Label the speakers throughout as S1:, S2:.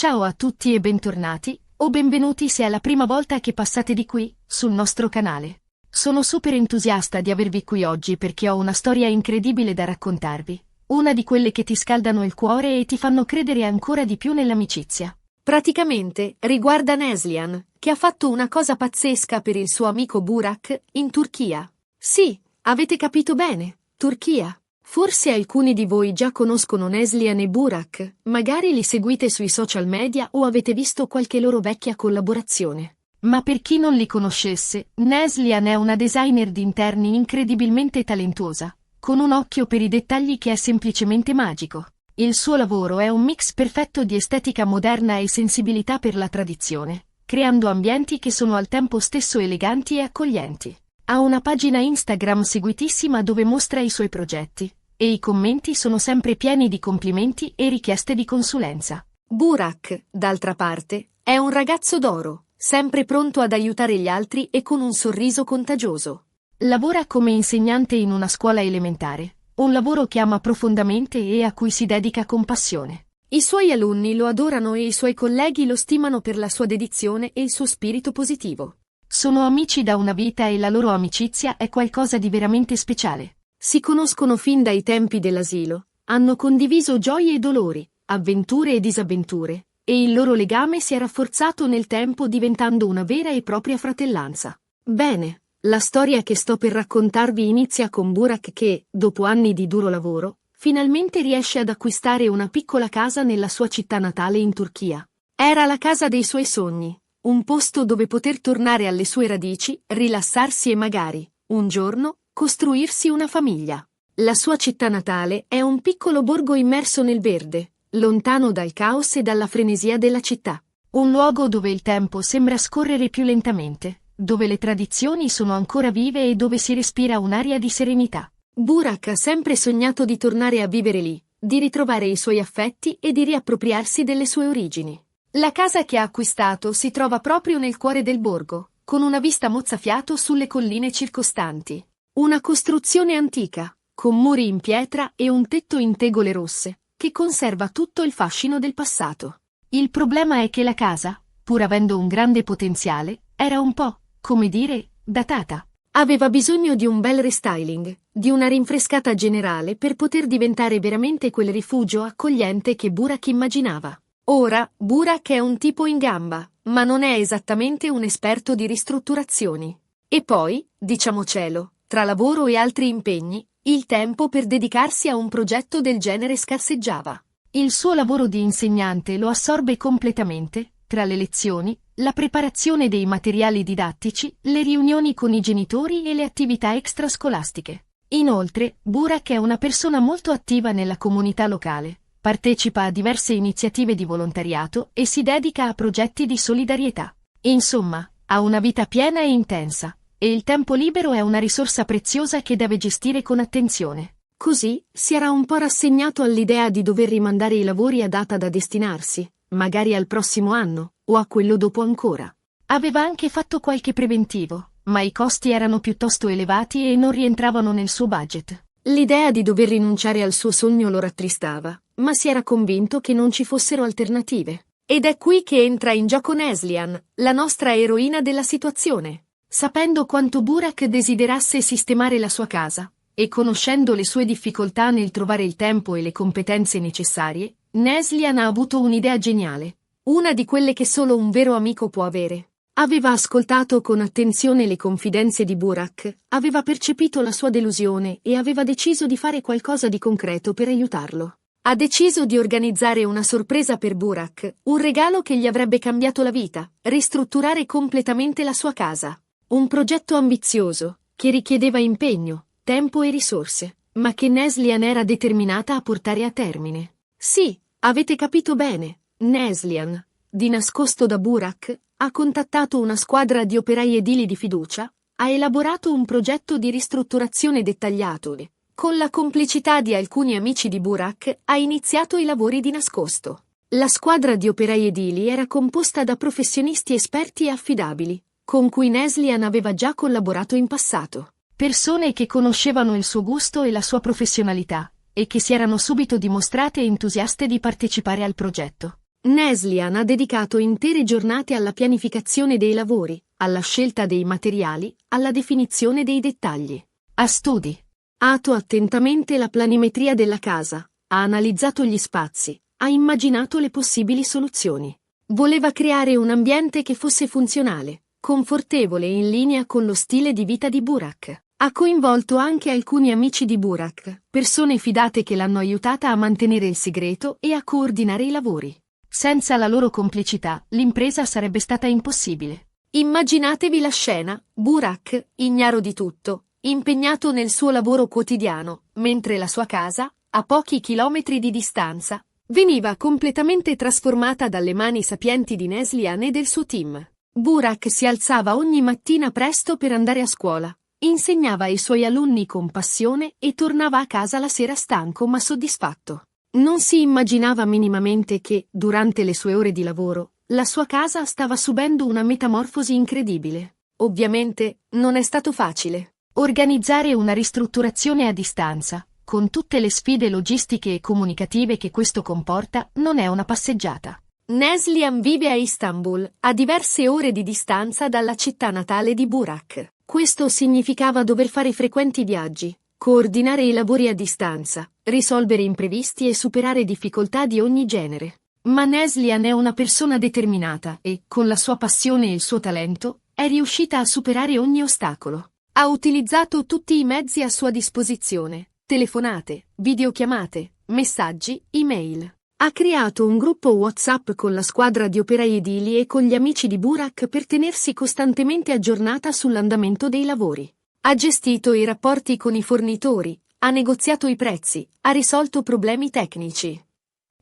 S1: Ciao a tutti e bentornati, o benvenuti se è la prima volta che passate di qui, sul nostro canale. Sono super entusiasta di avervi qui oggi perché ho una storia incredibile da raccontarvi, una di quelle che ti scaldano il cuore e ti fanno credere ancora di più nell'amicizia. Praticamente, riguarda Neslihan, che ha fatto una cosa pazzesca per il suo amico Burak, in Turchia. Sì, avete capito bene, Turchia. Forse alcuni di voi già conoscono Neslihan e Burak, magari li seguite sui social media o avete visto qualche loro vecchia collaborazione. Ma per chi non li conoscesse, Neslihan è una designer di interni incredibilmente talentuosa, con un occhio per i dettagli che è semplicemente magico. Il suo lavoro è un mix perfetto di estetica moderna e sensibilità per la tradizione, creando ambienti che sono al tempo stesso eleganti e accoglienti. Ha una pagina Instagram seguitissima dove mostra i suoi progetti, e i commenti sono sempre pieni di complimenti e richieste di consulenza. Burak, d'altra parte, è un ragazzo d'oro, sempre pronto ad aiutare gli altri e con un sorriso contagioso. Lavora come insegnante in una scuola elementare, un lavoro che ama profondamente e a cui si dedica con passione. I suoi alunni lo adorano e i suoi colleghi lo stimano per la sua dedizione e il suo spirito positivo. Sono amici da una vita e la loro amicizia è qualcosa di veramente speciale. Si conoscono fin dai tempi dell'asilo, hanno condiviso gioie e dolori, avventure e disavventure, e il loro legame si è rafforzato nel tempo diventando una vera e propria fratellanza. Bene, la storia che sto per raccontarvi inizia con Burak che, dopo anni di duro lavoro, finalmente riesce ad acquistare una piccola casa nella sua città natale in Turchia. Era la casa dei suoi sogni, un posto dove poter tornare alle sue radici, rilassarsi e magari, un giorno, costruirsi una famiglia. La sua città natale è un piccolo borgo immerso nel verde, lontano dal caos e dalla frenesia della città. Un luogo dove il tempo sembra scorrere più lentamente, dove le tradizioni sono ancora vive e dove si respira un'aria di serenità. Burak ha sempre sognato di tornare a vivere lì, di ritrovare i suoi affetti e di riappropriarsi delle sue origini. La casa che ha acquistato si trova proprio nel cuore del borgo, con una vista mozzafiato sulle colline circostanti. Una costruzione antica, con muri in pietra e un tetto in tegole rosse, che conserva tutto il fascino del passato. Il problema è che la casa, pur avendo un grande potenziale, era un po', come dire, datata. Aveva bisogno di un bel restyling, di una rinfrescata generale per poter diventare veramente quel rifugio accogliente che Burak immaginava. Ora, Burak è un tipo in gamba, ma non è esattamente un esperto di ristrutturazioni. E poi, diciamocelo, tra lavoro e altri impegni, il tempo per dedicarsi a un progetto del genere scarseggiava. Il suo lavoro di insegnante lo assorbe completamente, tra le lezioni, la preparazione dei materiali didattici, le riunioni con i genitori e le attività extrascolastiche. Inoltre, Burak è una persona molto attiva nella comunità locale, partecipa a diverse iniziative di volontariato e si dedica a progetti di solidarietà. Insomma, ha una vita piena e intensa. E il tempo libero è una risorsa preziosa che deve gestire con attenzione. Così, si era un po' rassegnato all'idea di dover rimandare i lavori a data da destinarsi, magari al prossimo anno, o a quello dopo ancora. Aveva anche fatto qualche preventivo, ma i costi erano piuttosto elevati e non rientravano nel suo budget. L'idea di dover rinunciare al suo sogno lo rattristava, ma si era convinto che non ci fossero alternative. Ed è qui che entra in gioco Neslihan, la nostra eroina della situazione. Sapendo quanto Burak desiderasse sistemare la sua casa, e conoscendo le sue difficoltà nel trovare il tempo e le competenze necessarie, Neslihan ha avuto un'idea geniale, una di quelle che solo un vero amico può avere. Aveva ascoltato con attenzione le confidenze di Burak, aveva percepito la sua delusione e aveva deciso di fare qualcosa di concreto per aiutarlo. Ha deciso di organizzare una sorpresa per Burak, un regalo che gli avrebbe cambiato la vita, ristrutturare completamente la sua casa. Un progetto ambizioso, che richiedeva impegno, tempo e risorse, ma che Neslihan era determinata a portare a termine. Sì, avete capito bene, Neslihan, di nascosto da Burak, ha contattato una squadra di operai edili di fiducia, ha elaborato un progetto di ristrutturazione dettagliato e, con la complicità di alcuni amici di Burak, ha iniziato i lavori di nascosto. La squadra di operai edili era composta da professionisti esperti e affidabili, con cui Neslihan aveva già collaborato in passato. Persone che conoscevano il suo gusto e la sua professionalità, e che si erano subito dimostrate entusiaste di partecipare al progetto. Neslihan ha dedicato intere giornate alla pianificazione dei lavori, alla scelta dei materiali, alla definizione dei dettagli. Ha studiato attentamente la planimetria della casa, ha analizzato gli spazi, ha immaginato le possibili soluzioni. Voleva creare un ambiente che fosse funzionale, confortevole e in linea con lo stile di vita di Burak. Ha coinvolto anche alcuni amici di Burak, persone fidate che l'hanno aiutata a mantenere il segreto e a coordinare i lavori. Senza la loro complicità, l'impresa sarebbe stata impossibile. Immaginatevi la scena: Burak, ignaro di tutto, impegnato nel suo lavoro quotidiano, mentre la sua casa, a pochi chilometri di distanza, veniva completamente trasformata dalle mani sapienti di Neslihan e del suo team. Burak si alzava ogni mattina presto per andare a scuola, insegnava ai suoi alunni con passione e tornava a casa la sera stanco ma soddisfatto. Non si immaginava minimamente che, durante le sue ore di lavoro, la sua casa stava subendo una metamorfosi incredibile. Ovviamente, non è stato facile. Organizzare una ristrutturazione a distanza, con tutte le sfide logistiche e comunicative che questo comporta, non è una passeggiata. Neslihan vive a Istanbul, a diverse ore di distanza dalla città natale di Burak. Questo significava dover fare frequenti viaggi, coordinare i lavori a distanza, risolvere imprevisti e superare difficoltà di ogni genere. Ma Neslihan è una persona determinata e, con la sua passione e il suo talento, è riuscita a superare ogni ostacolo. Ha utilizzato tutti i mezzi a sua disposizione: telefonate, videochiamate, messaggi, email. Ha creato un gruppo WhatsApp con la squadra di operai edili e con gli amici di Burak per tenersi costantemente aggiornata sull'andamento dei lavori. Ha gestito i rapporti con i fornitori, ha negoziato i prezzi, ha risolto problemi tecnici.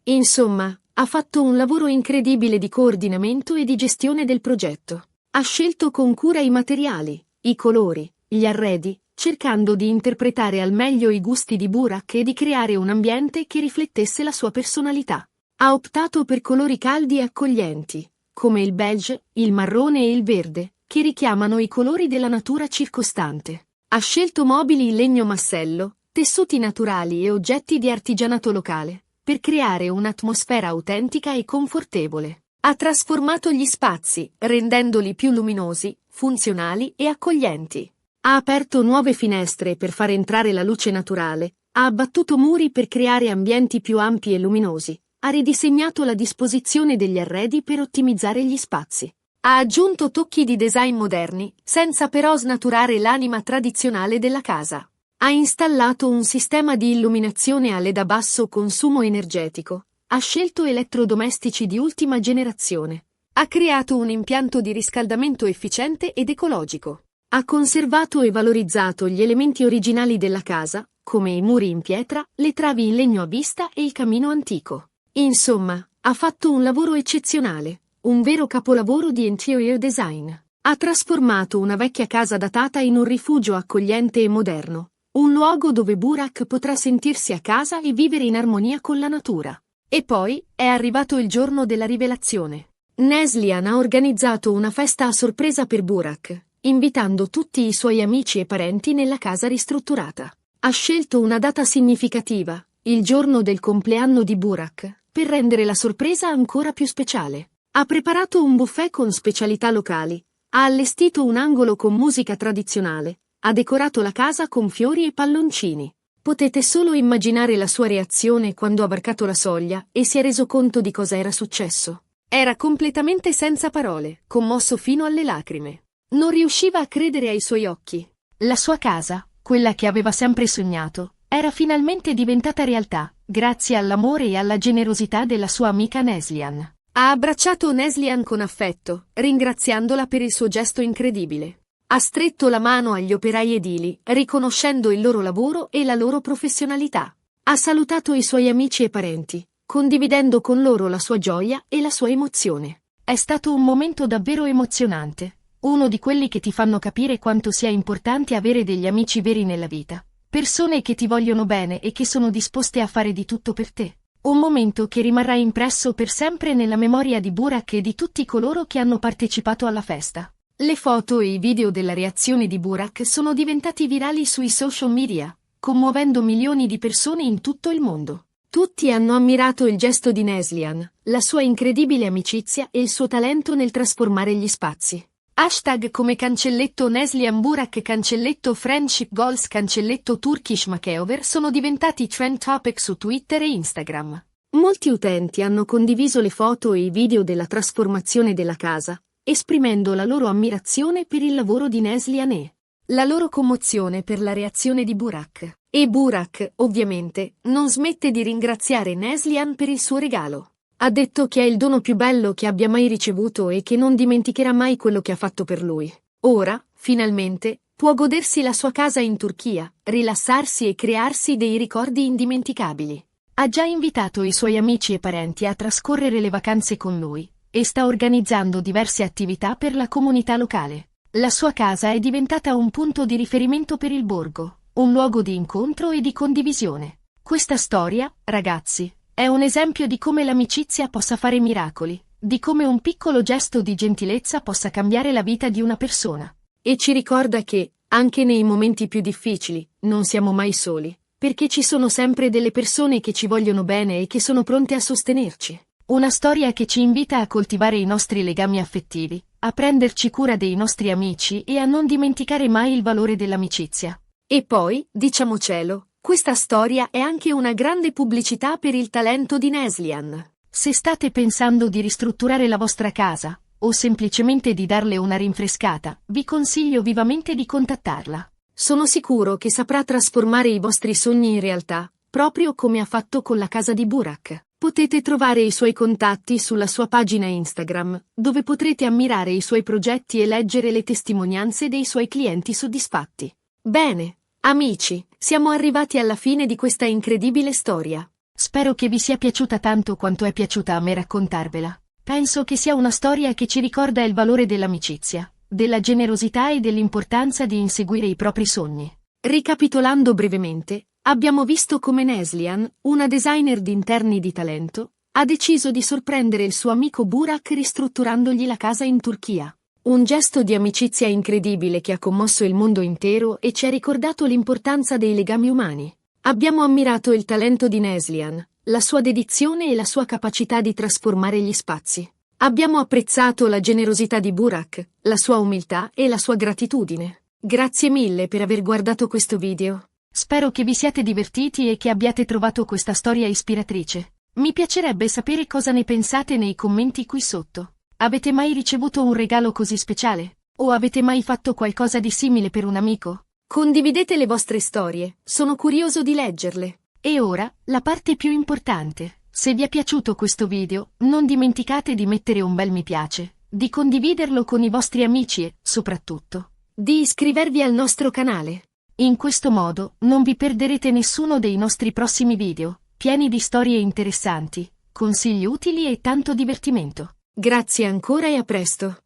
S1: Insomma, ha fatto un lavoro incredibile di coordinamento e di gestione del progetto. Ha scelto con cura i materiali, i colori, gli arredi, cercando di interpretare al meglio i gusti di Burak e di creare un ambiente che riflettesse la sua personalità. Ha optato per colori caldi e accoglienti, come il beige, il marrone e il verde, che richiamano i colori della natura circostante. Ha scelto mobili in legno massello, tessuti naturali e oggetti di artigianato locale, per creare un'atmosfera autentica e confortevole. Ha trasformato gli spazi, rendendoli più luminosi, funzionali e accoglienti. Ha aperto nuove finestre per far entrare la luce naturale, ha abbattuto muri per creare ambienti più ampi e luminosi, ha ridisegnato la disposizione degli arredi per ottimizzare gli spazi. Ha aggiunto tocchi di design moderni, senza però snaturare l'anima tradizionale della casa. Ha installato un sistema di illuminazione a LED a basso consumo energetico, ha scelto elettrodomestici di ultima generazione, ha creato un impianto di riscaldamento efficiente ed ecologico. Ha conservato e valorizzato gli elementi originali della casa, come i muri in pietra, le travi in legno a vista e il camino antico. Insomma, ha fatto un lavoro eccezionale, un vero capolavoro di interior design. Ha trasformato una vecchia casa datata in un rifugio accogliente e moderno, un luogo dove Burak potrà sentirsi a casa e vivere in armonia con la natura. E poi, è arrivato il giorno della rivelazione. Neslihan ha organizzato una festa a sorpresa per Burak, invitando tutti i suoi amici e parenti nella casa ristrutturata. Ha scelto una data significativa, il giorno del compleanno di Burak, per rendere la sorpresa ancora più speciale. Ha preparato un buffet con specialità locali, ha allestito un angolo con musica tradizionale, ha decorato la casa con fiori e palloncini. Potete solo immaginare la sua reazione quando ha varcato la soglia e si è reso conto di cosa era successo. Era completamente senza parole, commosso fino alle lacrime. Non riusciva a credere ai suoi occhi. La sua casa, quella che aveva sempre sognato, era finalmente diventata realtà, grazie all'amore e alla generosità della sua amica Neslihan. Ha abbracciato Neslihan con affetto, ringraziandola per il suo gesto incredibile. Ha stretto la mano agli operai edili, riconoscendo il loro lavoro e la loro professionalità. Ha salutato i suoi amici e parenti, condividendo con loro la sua gioia e la sua emozione. È stato un momento davvero emozionante. Uno di quelli che ti fanno capire quanto sia importante avere degli amici veri nella vita. Persone che ti vogliono bene e che sono disposte a fare di tutto per te. Un momento che rimarrà impresso per sempre nella memoria di Burak e di tutti coloro che hanno partecipato alla festa. Le foto e i video della reazione di Burak sono diventati virali sui social media, commuovendo milioni di persone in tutto il mondo. Tutti hanno ammirato il gesto di Neslihan, la sua incredibile amicizia e il suo talento nel trasformare gli spazi. Hashtag come cancelletto Neslihan Burak, cancelletto Friendship Goals, cancelletto Turkish Makeover sono diventati trend topic su Twitter e Instagram. Molti utenti hanno condiviso le foto e i video della trasformazione della casa, esprimendo la loro ammirazione per il lavoro di Neslihan e la loro commozione per la reazione di Burak. E Burak, ovviamente, non smette di ringraziare Neslihan per il suo regalo. Ha detto che è il dono più bello che abbia mai ricevuto e che non dimenticherà mai quello che ha fatto per lui. Ora, finalmente, può godersi la sua casa in Turchia, rilassarsi e crearsi dei ricordi indimenticabili. Ha già invitato i suoi amici e parenti a trascorrere le vacanze con lui e sta organizzando diverse attività per la comunità locale. La sua casa è diventata un punto di riferimento per il borgo, un luogo di incontro e di condivisione. Questa storia, ragazzi, è un esempio di come l'amicizia possa fare miracoli, di come un piccolo gesto di gentilezza possa cambiare la vita di una persona. E ci ricorda che, anche nei momenti più difficili, non siamo mai soli, perché ci sono sempre delle persone che ci vogliono bene e che sono pronte a sostenerci. Una storia che ci invita a coltivare i nostri legami affettivi, a prenderci cura dei nostri amici e a non dimenticare mai il valore dell'amicizia. E poi, diciamocelo, questa storia è anche una grande pubblicità per il talento di Neslihan. Se state pensando di ristrutturare la vostra casa, o semplicemente di darle una rinfrescata, vi consiglio vivamente di contattarla. Sono sicuro che saprà trasformare i vostri sogni in realtà, proprio come ha fatto con la casa di Burak. Potete trovare i suoi contatti sulla sua pagina Instagram, dove potrete ammirare i suoi progetti e leggere le testimonianze dei suoi clienti soddisfatti. Bene, amici, siamo arrivati alla fine di questa incredibile storia. Spero che vi sia piaciuta tanto quanto è piaciuta a me raccontarvela. Penso che sia una storia che ci ricorda il valore dell'amicizia, della generosità e dell'importanza di inseguire i propri sogni. Ricapitolando brevemente, abbiamo visto come Neslihan, una designer di interni di talento, ha deciso di sorprendere il suo amico Burak ristrutturandogli la casa in Turchia. Un gesto di amicizia incredibile che ha commosso il mondo intero e ci ha ricordato l'importanza dei legami umani. Abbiamo ammirato il talento di Neslihan, la sua dedizione e la sua capacità di trasformare gli spazi. Abbiamo apprezzato la generosità di Burak, la sua umiltà e la sua gratitudine. Grazie mille per aver guardato questo video. Spero che vi siate divertiti e che abbiate trovato questa storia ispiratrice. Mi piacerebbe sapere cosa ne pensate nei commenti qui sotto. Avete mai ricevuto un regalo così speciale? O avete mai fatto qualcosa di simile per un amico? Condividete le vostre storie, sono curioso di leggerle. E ora, la parte più importante. Se vi è piaciuto questo video, non dimenticate di mettere un bel mi piace, di condividerlo con i vostri amici e, soprattutto, di iscrivervi al nostro canale. In questo modo, non vi perderete nessuno dei nostri prossimi video, pieni di storie interessanti, consigli utili e tanto divertimento. Grazie ancora e a presto!